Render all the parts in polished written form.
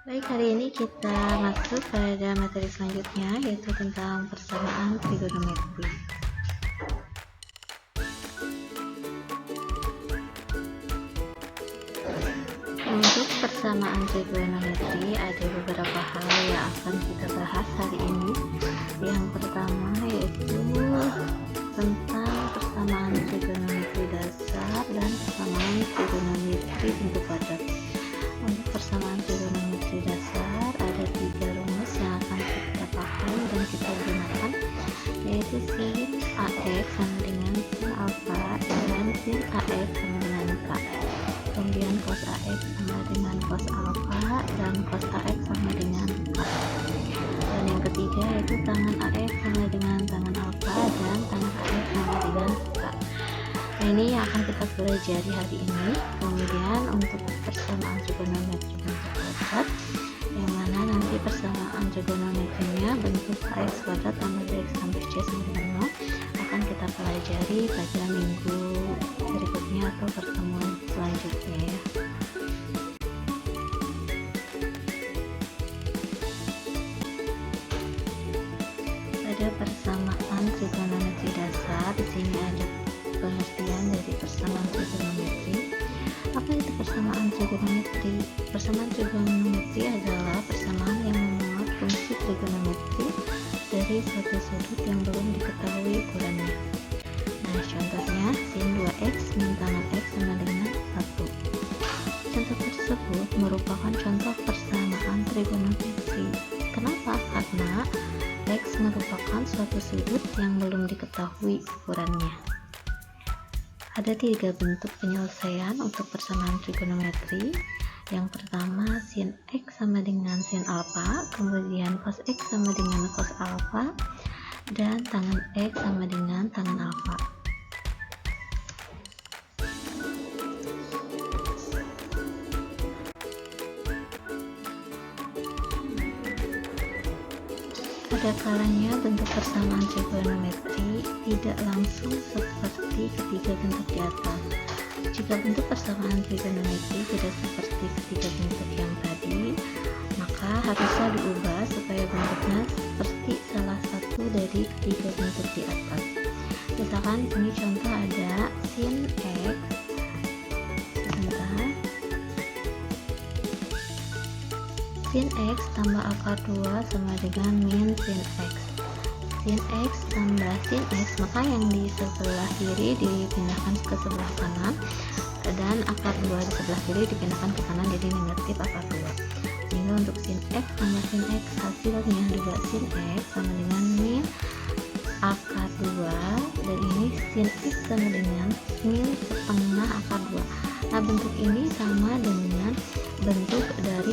Baik, hari ini kita masuk pada materi selanjutnya, yaitu tentang persamaan trigonometri. Untuk persamaan trigonometri ada beberapa hal yang akan kita bahas hari ini. Yang pertama yaitu tentang persamaan trigonometri dasar dan persamaan trigonometri bentuk padat. Untuk persamaan trigonometri dasar ada 3 rumus yang akan kita pakai dan kita gunakan, yaitu sin AX sama dengan sin alfa dan sin AX sama dengan K. Kemudian cos AX sama dengan cos alfa dan cos AX sama dengan K. Dan yang ketiga yaitu tangan AX sama dengan tangan alfa dan tangan AX sama dengan K. Nah, ini yang akan kita pelajari hari ini. Kemudian untuk persamaan trigonometri bentuk padat, yang mana nanti persamaan trigonometrinya bentuk ax kuadrat tambah bx tambah c sama dengan 0 akan kita pelajari pada minggu berikutnya atau pertemuan selanjutnya ya. Pada persamaan trigonometri dasar, di sini ada pengertian dari persamaan trigonometri. Apa itu persamaan trigonometri? Persamaan trigonometri adalah persamaan yang memuat fungsi trigonometri dari suatu sudut yang belum diketahui ukurannya. Nah, contohnya sin 2x min tangan x sama dengan 1. Contoh tersebut merupakan contoh persamaan trigonometri. Kenapa? Karena x merupakan suatu sudut yang belum diketahui ukurannya. Ada 3 bentuk penyelesaian untuk persamaan trigonometri. Yang pertama sin x sama dengan sin alfa, kemudian cos x sama dengan cos alfa, dan tangan x sama dengan tangan alfa. Pada kalanya bentuk persamaan trigonometri tidak langsung seperti ketiga bentuk di atas. Jika bentuk persamaan trigonometri tidak seperti ketiga bentuk yang tadi, maka harusnya diubah supaya bentuknya seperti salah satu dari ketiga bentuk di atas. Misalkan ini contoh ada sin x, sin x tambah akar 2 sama dengan min sin x. Sin x tambah sin x, maka yang di sebelah kiri dipindahkan ke sebelah kanan dan akar 2 di sebelah kiri dipindahkan ke kanan, jadi negatif akar 2. Sehingga untuk sin x tambah sin x hasilnya juga sin x sama dengan min akar 2, dan ini sin x sama dengan min setengah akar 2. Nah, bentuk ini sama dengan bentuk dari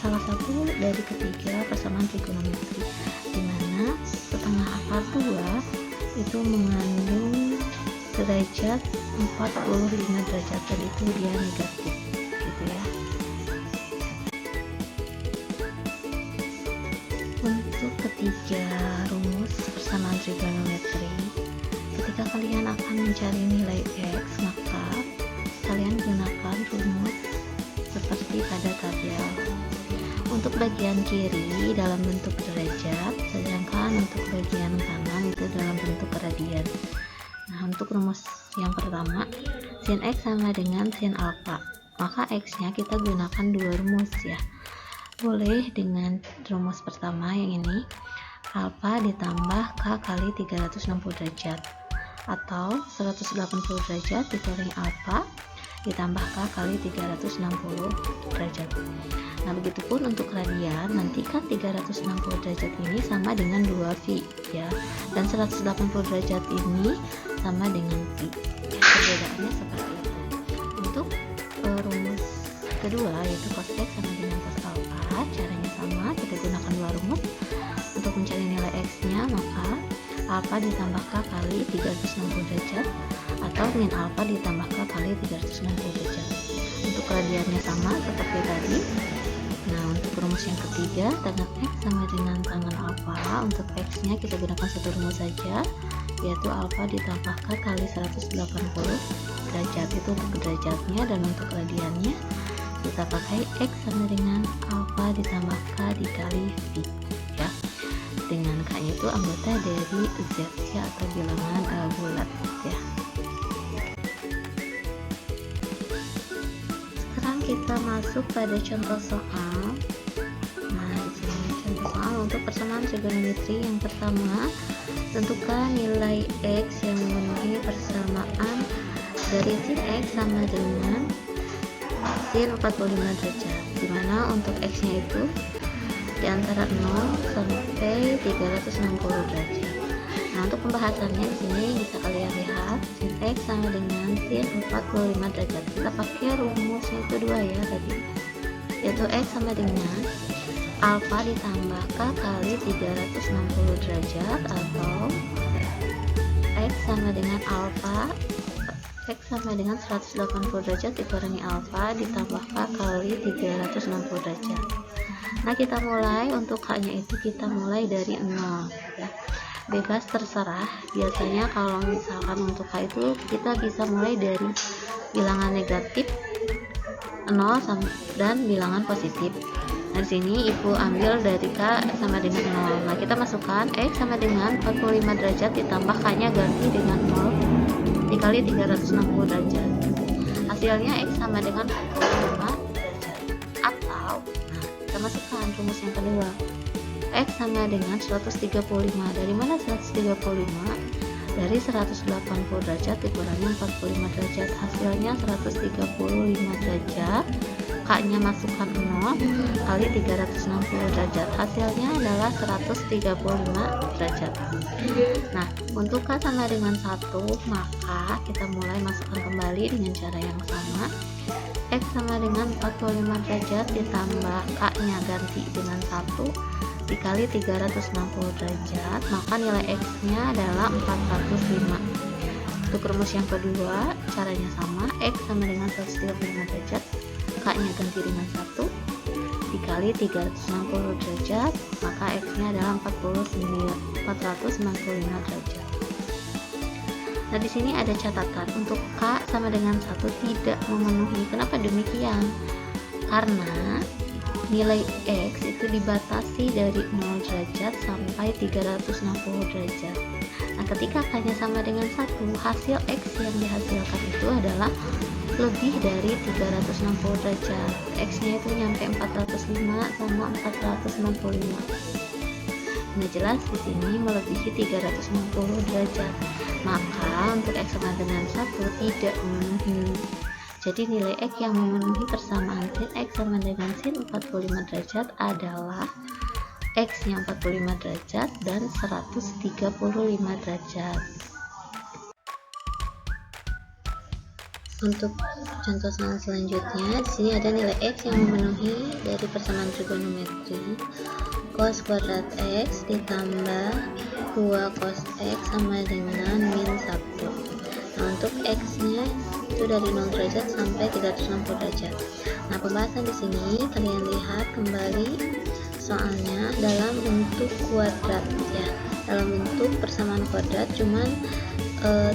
salah satu dari ketiga persamaan trigonometri, di mana setengah akar 2 itu mengandung derajat 45 derajat, dan itu dia negatif gitu ya. Untuk ketiga rumus persamaan trigonometri, ketika kalian akan mencari nilai x, maka kalian gunakan rumus seperti pada tabel. Untuk bagian kiri dalam bentuk derajat, sedangkan untuk bagian kanan itu dalam bentuk radian. Nah, untuk rumus yang pertama, sin x sama dengan sin alfa, maka x-nya kita gunakan 2 rumus ya. Boleh dengan rumus pertama yang ini, alfa ditambah k kali 360 derajat, atau 180 derajat dikurangi alfa ditambah k kali 360 derajat. Nah, begitupun untuk radian, nanti kan 360 derajat ini sama dengan 2π ya, dan 180 derajat ini sama dengan π ya, perbedaannya seperti itu. Untuk rumus kedua yaitu cos x sama dengan cos alfa, caranya sama, kita gunakan 2 rumus. Untuk mencari nilai x nya, maka alfa ditambah k kali 360 derajat, atau min alfa ditambah k kali 360 derajat. Untuk radiannya sama seperti tadi. Nah, untuk rumus yang ketiga, tangan x sama dengan tangan alfa. Untuk x nya kita gunakan satu rumus saja, yaitu alfa ditambah k kali 180 derajat, itu untuk derajatnya. Dan untuk radiannya kita pakai X sama dengan alfa ditambah K dikali V ya, dengan K itu anggota dari Z ya, atau bilangan bulat ya. Sekarang kita masuk pada contoh soal. Nah, di sini contoh soal untuk persamaan trigonometri. Yang pertama, tentukan nilai X yang memenuhi persamaan dari sin X sama dengan sin 45 derajat, dimana untuk X nya itu di antara 0 sampai 360 derajat. Nah, untuk pembahasannya di sini bisa kalian lihat sin X sama dengan sin 45 derajat. Kita pakai rumusnya itu 2 ya tadi, yaitu X sama dengan alfa ditambah K kali 360 derajat, atau X sama dengan alfa X sama dengan 180 derajat dikurangi alfa ditambah K kali 360 derajat. Nah, kita mulai untuk K nya itu kita mulai dari 0 ya. Bebas terserah, biasanya kalau misalkan untuk K itu kita bisa mulai dari bilangan negatif 0 dan bilangan positif. Nah, di sini ibu ambil dari K sama dengan 0. Nah, kita masukkan X sama dengan 45 derajat ditambah K nya ganti dengan 0 dikali 360 derajat. Hasilnya X sama dengan 45 derajat. Atau, nah, kita masukkan rumus yang kedua. X sama dengan 135. Dari mana 135? Dari 180 derajat dikurangi 45 derajat. Hasilnya 135 derajat. K-nya masukkan 0 kali 360 derajat. Hasilnya adalah 135 derajat. Nah, untuk K sama dengan 1, maka kita mulai masukkan kembali dengan cara yang sama. X sama dengan 45 derajat ditambah K-nya ganti dengan 1 dikali 360 derajat, maka nilai X-nya adalah 405. Untuk rumus yang kedua, caranya sama. X sama dengan 135 derajat, K-nya ganti dengan 1 dikali 360 derajat, maka X-nya adalah 495 derajat. Nah, di sini ada catatan untuk K sama dengan 1 tidak memenuhi. Kenapa demikian? Karena nilai X itu dibatasi dari 0 derajat sampai 360 derajat. Nah, ketika K-nya sama dengan 1, hasil X yang dihasilkan itu adalah lebih dari 360 derajat. X-nya itu nyampe 405 sama 495. Nah, jelas di sini melebihi 360 derajat. Maka untuk X sama dengan 1 tidak memenuhi. Jadi nilai X yang memenuhi persamaan sin X sama dengan sin 45 derajat adalah X-nya 45 derajat dan 135 derajat. Untuk contoh soal selanjutnya, di sini ada nilai X yang memenuhi dari persamaan trigonometri. Cos kuadrat X ditambah 2 cos X sama dengan min 1. Nah, untuk X-nya itu dari 0 derajat sampai 360 derajat. Nah, pembahasan di sini kalian lihat kembali soalnya dalam bentuk kuadrat ya, dalam bentuk persamaan kuadrat, cuman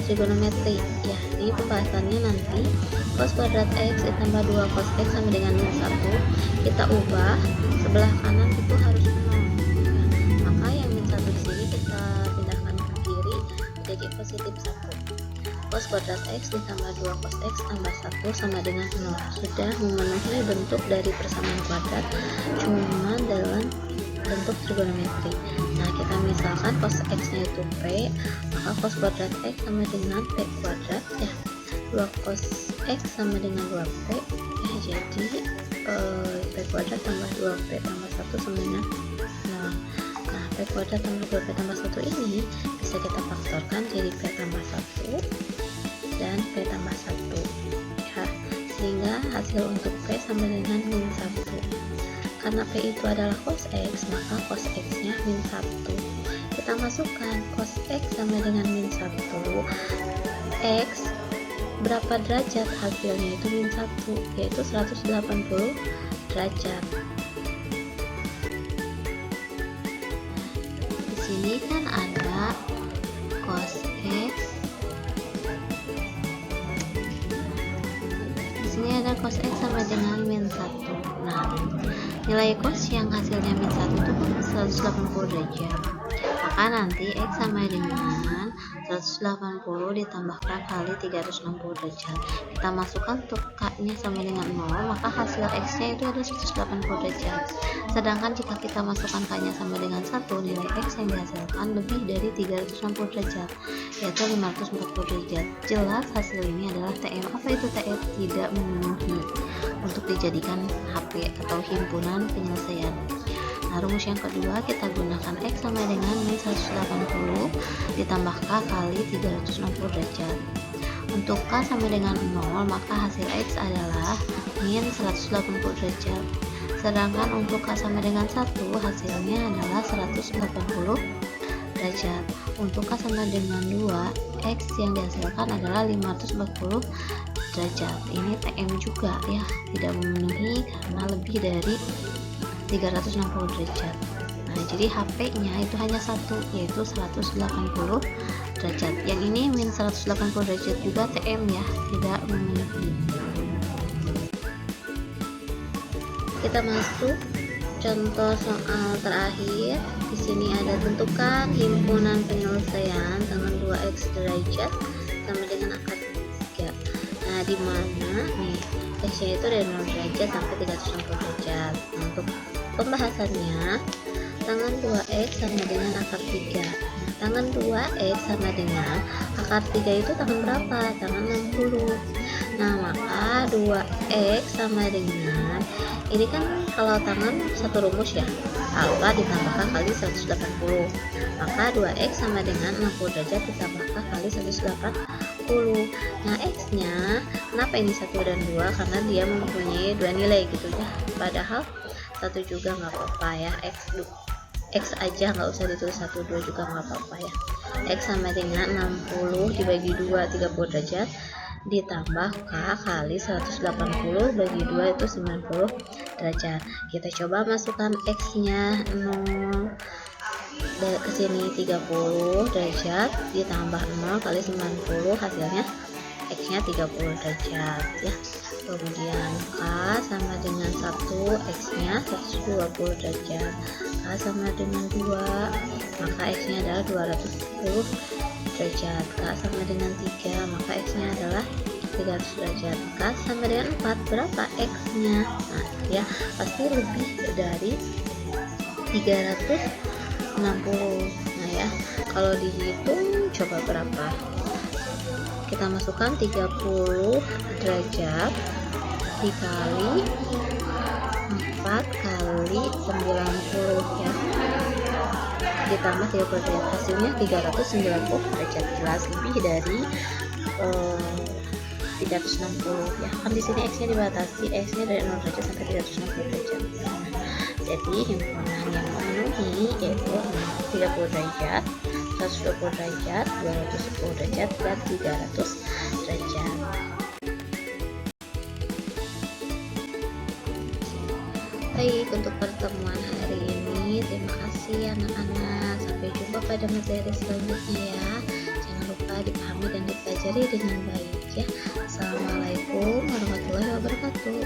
trigonometri ya. Di pembahasannya nanti cos kuadrat X ditambah 2 cos X sama dengan min 1 kita ubah sebelah kanan itu harus 0 ya. Maka yang min 1 di sini kita pindahkan ke kiri jadi positif 1. Cos kuadrat X ditambah 2 cos X tambah 1 sama dengan 0. Sudah memenuhi bentuk dari persamaan kuadrat, cuma dalam bentuk trigonometri. Nah, kita misalkan cos X nya itu P, maka cos kuadrat X sama dengan P kuadrat ya. 2 cos X sama dengan 2P ya, jadi P kuadrat tambah 2P tambah 1 sama dengan 0. Nah, P kuadrat tambah 2P tambah 1 ini bisa kita faktorkan jadi P tambah 1 dan P tambah 1 ya, sehingga hasil untuk P sama dengan min 1. Karena P itu adalah cos X, maka cos X nya min 1. Kita masukkan cos X sama dengan min 1. X berapa derajat? Hasilnya itu min 1, yaitu 180 derajat. Di sini kan ada cos X, di sini ada cos X sama dengan min 1. Nah, nilai cos yang hasilnya min 1 itu kan 180 derajat. Maka nanti X sama dengan 180 ditambahkan kali 360 derajat. Kita masukkan untuk K-nya sama dengan 0, maka hasil X-nya itu ada 180 derajat. Sedangkan jika kita masukkan K-nya sama dengan 1, nilai X yang dihasilkan lebih dari 360 derajat, yaitu 540 derajat. Jelas hasil ini adalah TM. Apa itu TM? Tidak memenuhi untuk dijadikan HP atau himpunan penyelesaian. Nah, rumus yang kedua kita gunakan X sama dengan min 180 ditambah K kali 360 derajat. Untuk K sama dengan 0, maka hasil X adalah min 180 derajat. Sedangkan untuk K sama dengan 1, hasilnya adalah 180 derajat. Untuk K sama dengan 2, X yang dihasilkan adalah 540 derajat. Ini TM juga ya, tidak memenuhi karena lebih dari 360 derajat. Nah, jadi HP-nya itu hanya satu, yaitu 180 derajat. Yang ini min 180 derajat juga TM ya, tidak memenuhi. Kita masuk contoh soal terakhir. Di sini ada tentukan himpunan penyelesaian dengan 2x derajat sama dengan akar 3. Nah, di mana nih X-nya itu dari 0 derajat sampai 360 derajat. Nah, untuk pembahasannya, tangan 2x sama dengan akar 3. Nah, tangan 2x sama dengan akar 3 itu tangan berapa? Tangan 60. Nah, maka 2x sama dengan, ini kan kalau tangan satu rumus ya, alfa ditambahkan kali 180. Maka 2x sama dengan 60 derajat ditambahkan kali 180. Nah, x-nya kenapa ini 1 dan 2? Karena dia mempunyai dua nilai gitu ya. Padahal satu juga nggak apa-apa ya, X aja nggak usah ditulis 1, 2 juga nggak apa-apa ya. X sama dengan 60 dibagi 2 30 derajat ditambah K kali 180 bagi 2 itu 90 derajat. Kita coba masukkan X nya 0 ke sini 30 derajat ditambah 0 kali 90, hasilnya X nya 30 derajat ya. Kemudian K sama dengan 1, X nya 120 derajat. K sama dengan 2, maka X nya adalah 210 derajat. K sama dengan 3, maka X nya adalah 300 derajat. K sama dengan 4, berapa X nya? Nah ya, pasti lebih dari 360. Nah ya, kalau dihitung coba berapa? Kita masukkan 30 derajat dikali 4 kali 90 ya, ditambah 30 derajat, hasilnya 390 derajat. Jelas lebih dari 360 ya, kan di sini X nya dibatasi, X nya dari 0 derajat sampai 360 derajat. Jadi himpunan yang memenuhi yaitu 30 derajat, 120 derajat, 210 derajat, dan 300 derajat. Baik, untuk pertemuan hari ini terima kasih anak-anak. Sampai jumpa pada materi selanjutnya ya. Jangan lupa dipahami dan dipelajari dengan baik ya. Assalamualaikum warahmatullahi wabarakatuh.